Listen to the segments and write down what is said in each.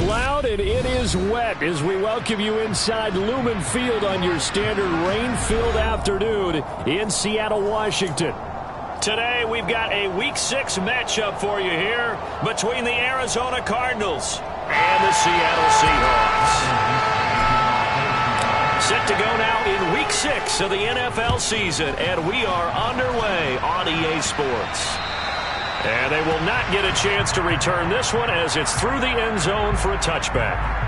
loud and it is wet as we welcome you inside Lumen Field on your standard rain-filled afternoon in Seattle, Washington. Today we've got a Week 6 matchup for you here between the Arizona Cardinals and the Seattle Seahawks. Set to go now in Week 6 of the NFL season, and we are underway on EA Sports. And they will not get a chance to return this one as it's through the end zone for a touchback.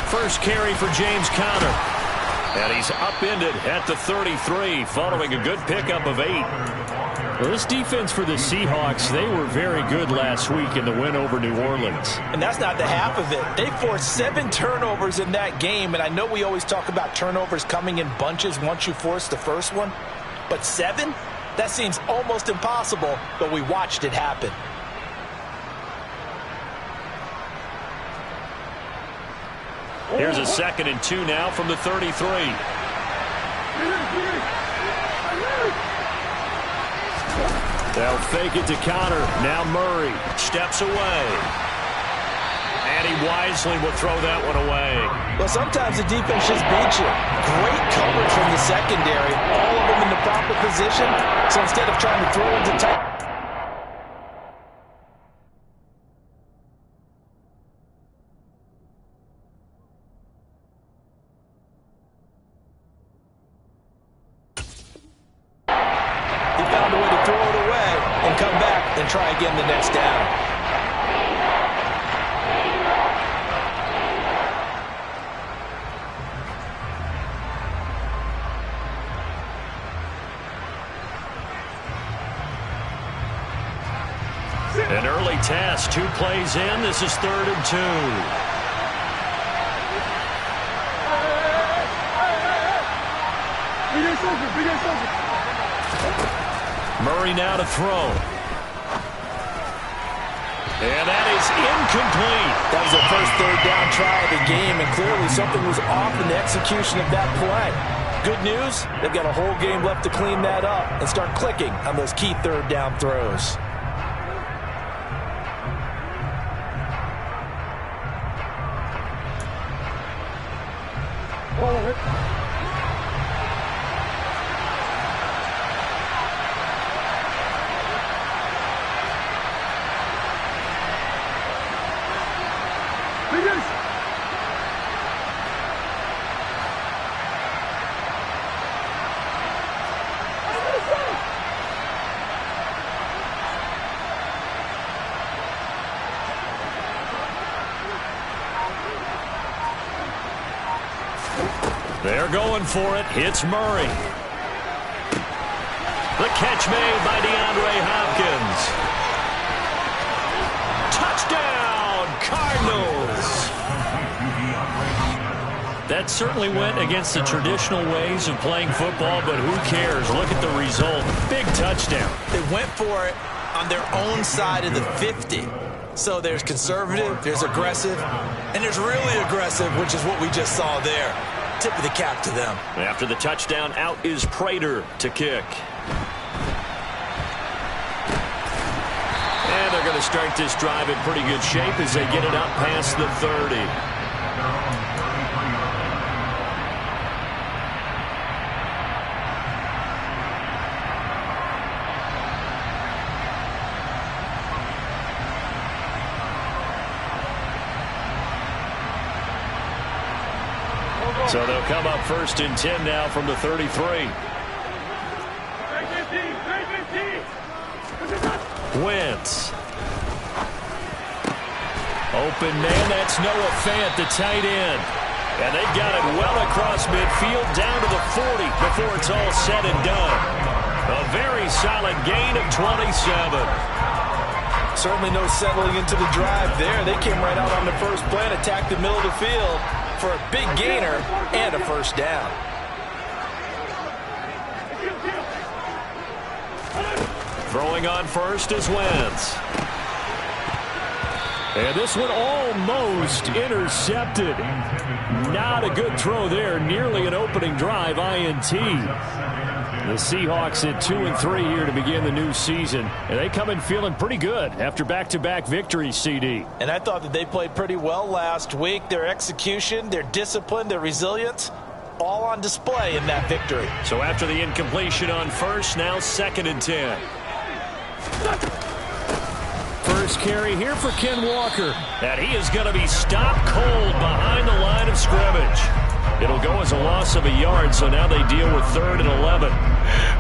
First carry for James Conner. And he's upended at the 33 following a good pickup of 8. Well, this defense for the Seahawks, they were very good last week in the win over New Orleans. And that's not the half of it. They forced 7 turnovers in that game, and I know we always talk about turnovers coming in bunches once you force the first one. But 7? That seems almost impossible, but we watched it happen. Here's a 2nd and 2 now from the 33. They'll fake it to Conner. Now Murray steps away. And he wisely will throw that one away. Well, sometimes the defense just beats you. Great coverage from the secondary. All of them in the proper position. So instead of trying to throw into tight... try again the next down. An early test, 2 plays in. This is 3rd and 2. Murray now to throw. And that is incomplete. That was the first 3rd down try of the game, and clearly something was off in the execution of that play. Good news, they've got a whole game left to clean that up and start clicking on those key 3rd down throws. They're going for it. It's Murray. The catch made by DeAndre Hopkins. Touchdown, Cardinals. That certainly went against the traditional ways of playing football, but who cares? Look at the result. Big touchdown. They went for it on their own side of the 50. So there's conservative, there's aggressive, and there's really aggressive, which is what we just saw there. Tip of the cap to them. After the touchdown, out is Prater to kick. And they're going to start this drive in pretty good shape as they get it up past the 30. So they'll come up 1st and 10 now from the 33. Wentz. Open man, that's Noah Fant, the tight end. And they've got it well across midfield down to the 40 before it's all said and done. A very solid gain of 27. Certainly no settling into the drive there. They came right out on the first play and attacked the middle of the field for a big gainer and a first down. Throwing on first is Wentz. And this one almost intercepted. Not a good throw there. Nearly an opening drive INT. The Seahawks at 2-3 here to begin the new season. And they come in feeling pretty good after back-to-back victories, CD. And I thought that they played pretty well last week. Their execution, their discipline, their resilience, all on display in that victory. So after the incompletion on first, now 2nd and 10. First carry here for Ken Walker. And he is going to be stopped cold behind the line of scrimmage. It'll go as a loss of a yard, so now they deal with 3rd and 11.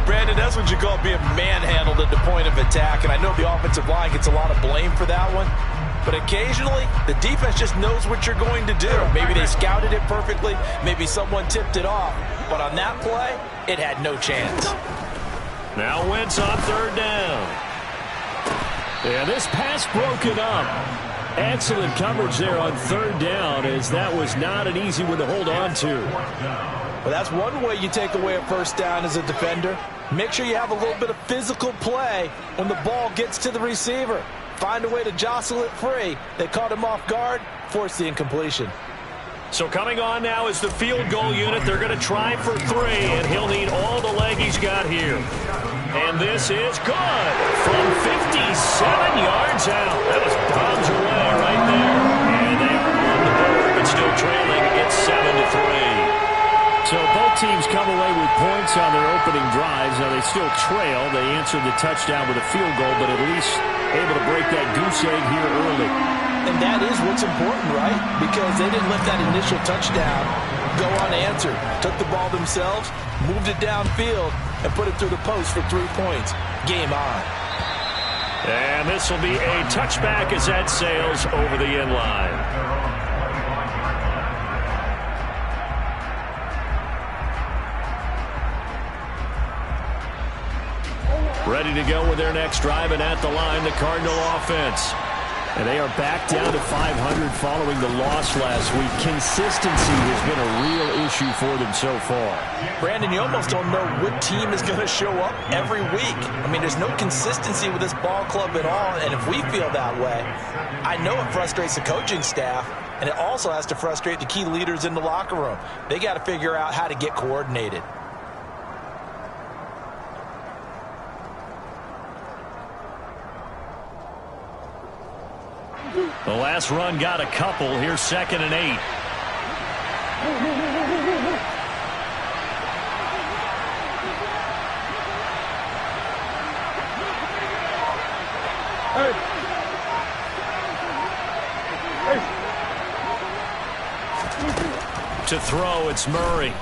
Brandon, that's what you call being manhandled at the point of attack. And I know the offensive line gets a lot of blame for that one. But occasionally, the defense just knows what you're going to do. Maybe they scouted it perfectly. Maybe someone tipped it off. But on that play, it had no chance. Now Wentz on 3rd down. And this pass broken up. Excellent coverage there on 3rd down, as that was not an easy one to hold on to. Well, that's one way you take away a first down as a defender. Make sure you have a little bit of physical play when the ball gets to the receiver. Find a way to jostle it free. They caught him off guard, forced the incompletion. So coming on now is the field goal unit. They're going to try for 3, and he'll need all the leg he's got here. And this is good from 57 yards out. That was bombs away right there. And they are on the board, but still trailing. It's 7-3. So both teams come away with points on their opening drives. Now they still trail. They answered the touchdown with a field goal, but at least able to break that goose egg here early. And that is what's important, right? Because they didn't let that initial touchdown go unanswered. Took the ball themselves, moved it downfield, and put it through the post for 3 points. Game on. And this will be a touchback as that sails over the end line. Ready to go with their next drive, and at the line, the Cardinal offense. And they are back down to 500 following the loss last week. Consistency has been a real issue for them so far. Brandon, you almost don't know what team is going to show up every week. I mean, there's no consistency with this ball club at all, and if we feel that way, I know it frustrates the coaching staff, and it also has to frustrate the key leaders in the locker room. They got to figure out how to get coordinated. The last run got a couple. Here's 2nd and 8. To throw, it's Murray.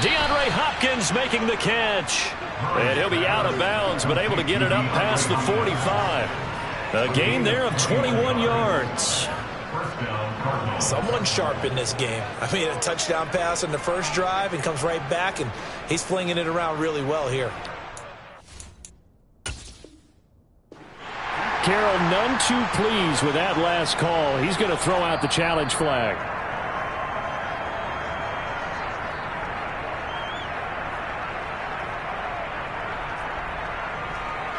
DeAndre Hopkins making the catch. And he'll be out of bounds, but able to get it up past the 45. A gain there of 21 yards. Someone sharp in this game. I mean, a touchdown pass on the first drive and comes right back, and he's flinging it around really well here. Carroll, none too pleased with that last call. He's going to throw out the challenge flag.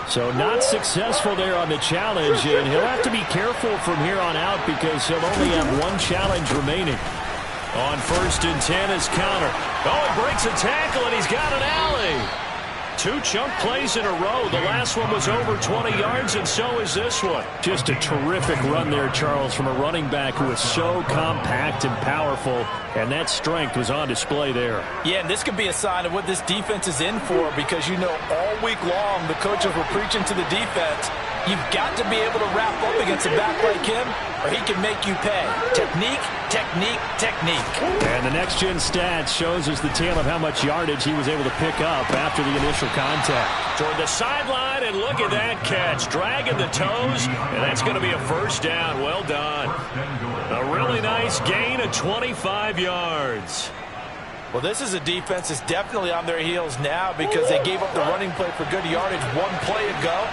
So not successful there on the challenge, and he'll have to be careful from here on out because he'll only have one challenge remaining. On 1st and 10 is counter. Oh, he breaks a tackle, and he's got an alley. 2 chunk plays in a row. The last one was over 20 yards, and so is this one. Just a terrific run there, Charles, from a running back who is so compact and powerful, and that strength was on display there. Yeah, and this could be a sign of what this defense is in for because, you know, all week long the coaches were preaching to the defense, you've got to be able to wrap up against a back like him or he can make you pay. Technique, technique, technique. And the next-gen stats shows us the tale of how much yardage he was able to pick up after the initial contact. Toward the sideline, and look at that catch. Dragging the toes, and that's going to be a first down. Well done. A really nice gain of 25 yards. Well, this is a defense that's definitely on their heels now because they gave up the running play for good yardage one play ago.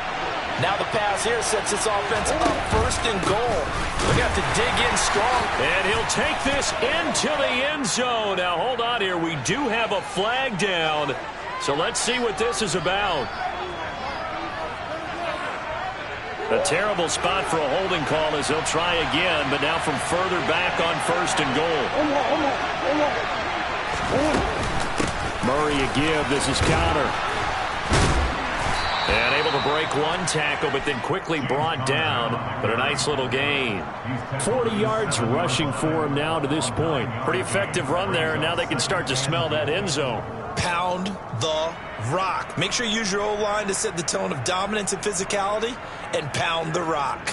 Now the pass here sets this offense up first and goal. They're going to have to dig in strong. And he'll take this into the end zone. Now, hold on here. We do have a flag down. So let's see what this is about. A terrible spot for a holding call as they'll try again, but now from further back on first and goal. Murray a give. This is Connor. And able to break one tackle, but then quickly brought down. But a nice little gain. 40 yards rushing for him now to this point. Pretty effective run there, and now they can start to smell that end zone. Pound the rock. Make sure you use your O-line to set the tone of dominance and physicality, and pound the rock.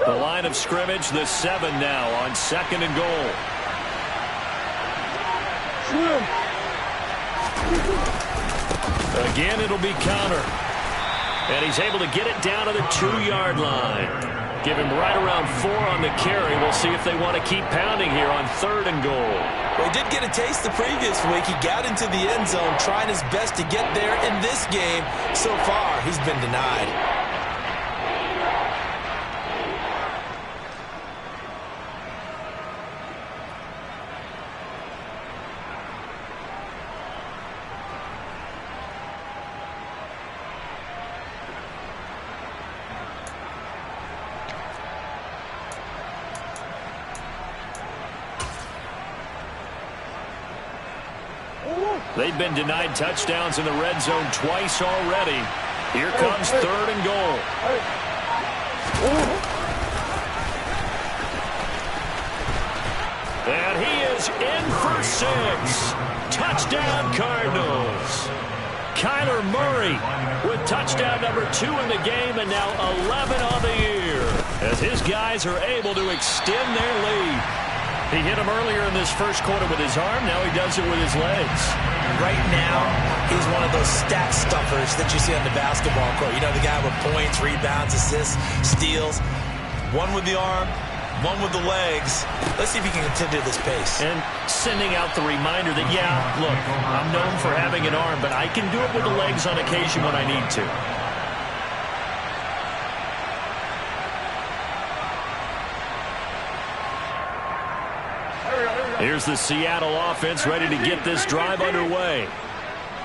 The line of scrimmage, the 7 now on second and goal. Again, it'll be Connor. And he's able to get it down to the 2-yard line. Give him right around 4 on the carry. We'll see if they want to keep pounding here on third and goal. Well, he did get a taste the previous week. He got into the end zone, trying his best to get there in this game. So far, he's been denied. They've been denied touchdowns in the red zone twice already. Here comes third and goal. And he is in for 6. Touchdown Cardinals. Kyler Murray with touchdown number 2 in the game and now 11 on the year as his guys are able to extend their lead. He hit him earlier in this first quarter with his arm. Now he does it with his legs. Right now, he's one of those stat stuffers that you see on the basketball court. You know, the guy with points, rebounds, assists, steals. One with the arm, one with the legs. Let's see if he can continue this pace. And sending out the reminder that, yeah, look, I'm known for having an arm, but I can do it with the legs on occasion when I need to. Here's the Seattle offense ready to get this drive underway.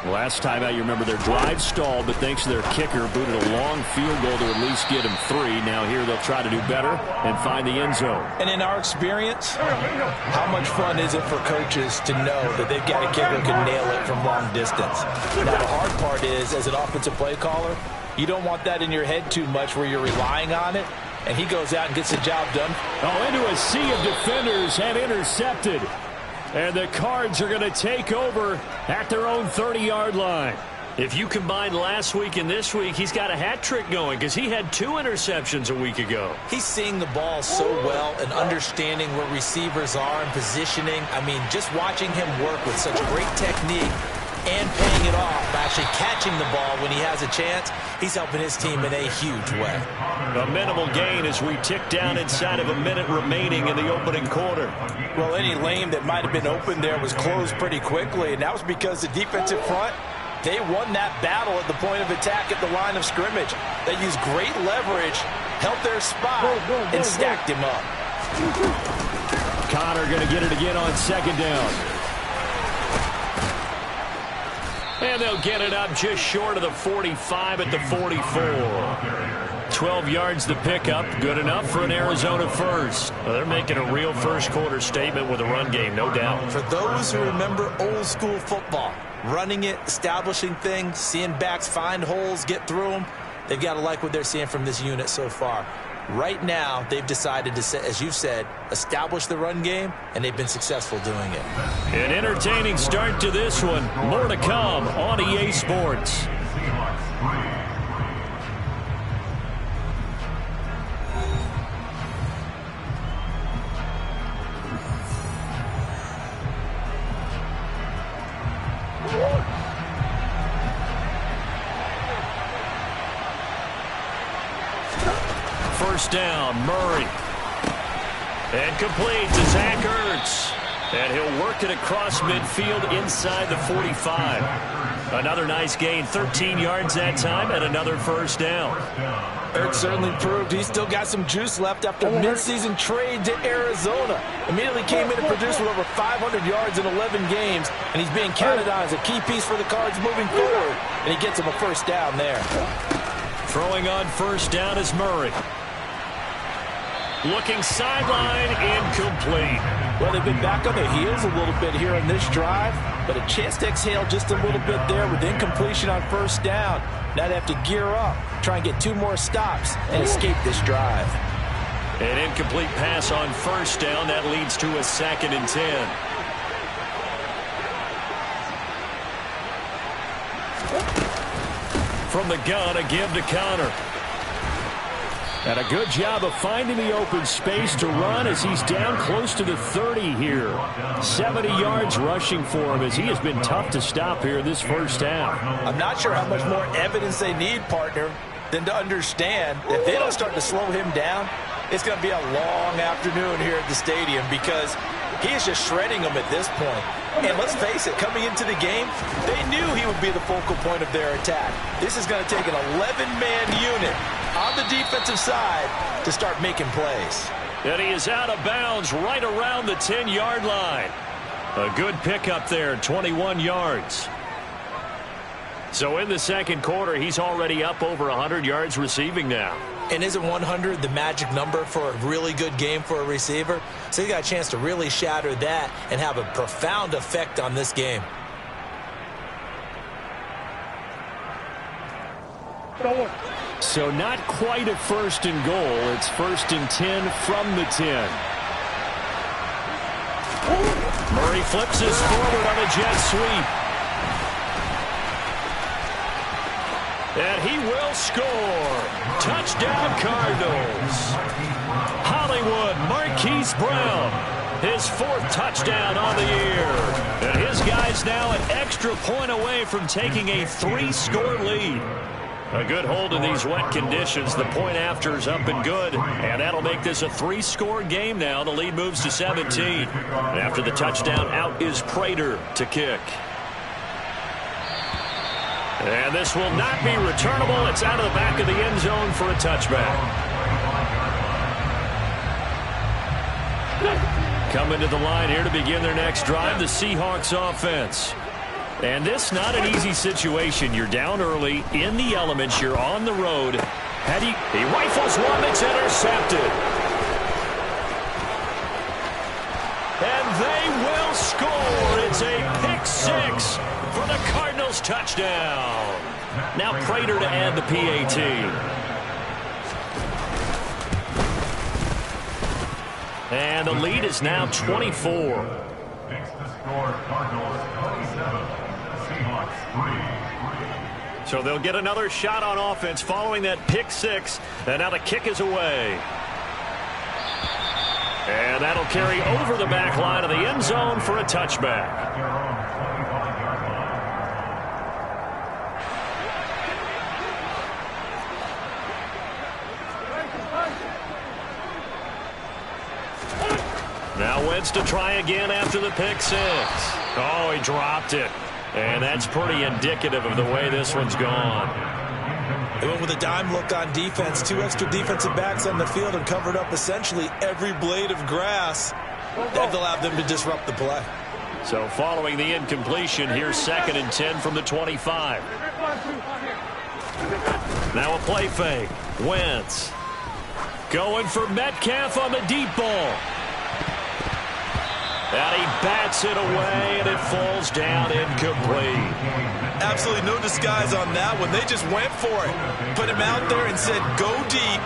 Last time out, you remember their drive stalled, but thanks to their kicker, booted a long field goal to at least get him 3. Now here they'll try to do better and find the end zone. And in our experience, how much fun is it for coaches to know that they've got a kicker who can nail it from long distance? Now the hard part is, as an offensive play caller, you don't want that in your head too much where you're relying on it. And he goes out and gets the job done. Oh, into a sea of defenders and intercepted. And the Cards are going to take over at their own 30-yard line. If you combine last week and this week, he's got a hat trick going because he had 2 interceptions a week ago. He's seeing the ball so well and understanding where receivers are and positioning. I mean, just watching him work with such great technique and paying it off by actually catching the ball when he has a chance, he's helping his team in a huge way. A minimal gain as we tick down inside of a minute remaining in the opening quarter. Well, any lane that might have been open there was closed pretty quickly, and that was because the defensive front, they won that battle at the point of attack at the line of scrimmage. They used great leverage, held their spot, and stacked him up. Connor going to get it again on second down. And they'll get it up just short of the 45 at the 44. 12 yards to pick up. Good enough for an Arizona first. Well, they're making a real first-quarter statement with a run game, no doubt. For those who remember old-school football, running it, establishing things, seeing backs find holes, get through them, they've got to like what they're seeing from this unit so far. Right now, they've decided to, as you said, establish the run game, and they've been successful doing it. An entertaining start to this one. More to come on EA Sports. First down, Murray. And complete to Zach Ertz. And he'll work it across midfield inside the 45. Another nice gain, 13 yards that time, and another first down. Ertz certainly proved he's still got some juice left after midseason trade to Arizona. Immediately came in and produced with over 500 yards in 11 games, and he's being counted on as a key piece for the Cards moving forward, and he gets him a first down there. Throwing on first down is Murray. Looking sideline, incomplete. Well, they've been back on their heels a little bit here on this drive, but a chance to exhale just a little bit there with incompletion on first down. Now they have to gear up, try and get 2 more stops, and escape this drive. An incomplete pass on first down. That leads to a 2nd and 10. From the gun, a give to Connor. And a good job of finding the open space to run as he's down close to the 30 here. 70 yards rushing for him as he has been tough to stop here in this first half. I'm not sure how much more evidence they need, partner, than to understand that if they don't start to slow him down, it's going to be a long afternoon here at the stadium because he is just shredding them at this point. And let's face it, coming into the game, they knew he would be the focal point of their attack. This is going to take an 11-man unit on the defensive side to start making plays. And he is out of bounds right around the 10-yard line. A good pickup there, 21 yards. So in the second quarter, he's already up over 100 yards receiving now. And isn't 100 the magic number for a really good game for a receiver? So he got a chance to really shatter that and have a profound effect on this game. So not quite a 1st and goal. It's 1st and 10 from the 10. Murray flips this forward on a jet sweep. And he will score. Touchdown, Cardinals. Hollywood Marquise Brown, his 4th touchdown on the year. And his guys now an extra point away from taking a 3-score lead. A good hold in these wet conditions. The point after is up and good. And that'll make this a 3-score game now. The lead moves to 17. And after the touchdown, out is Prater to kick. And this will not be returnable. It's out of the back of the end zone for a touchback. Coming to the line here to begin their next drive, the Seahawks offense. And this not an easy situation. You're down early, in the elements, you're on the road. He rifles one that's intercepted. And they will score. It's a pick-6 for the Cardinals touchdown. Now Prater to add the PAT. And the lead is now 24. Makes the score Cardinals 27, Seahawks 3. So they'll get another shot on offense following that pick-6. And now the kick is away. And that'll carry over the back line of the end zone for a touchback. Now Wentz to try again after the pick-6. Oh, he dropped it. And that's pretty indicative of the way this one's gone. They went with a dime look on defense. 2 extra defensive backs on the field and covered up essentially every blade of grass. That allowed them to disrupt the play. So following the incompletion, here's 2nd and 10 from the 25. Now a play fake. Wentz going for Metcalf on the deep ball. And he bats it away, and it falls down incomplete. Absolutely no disguise on that one. They just went for it. Put him out there and said, go deep.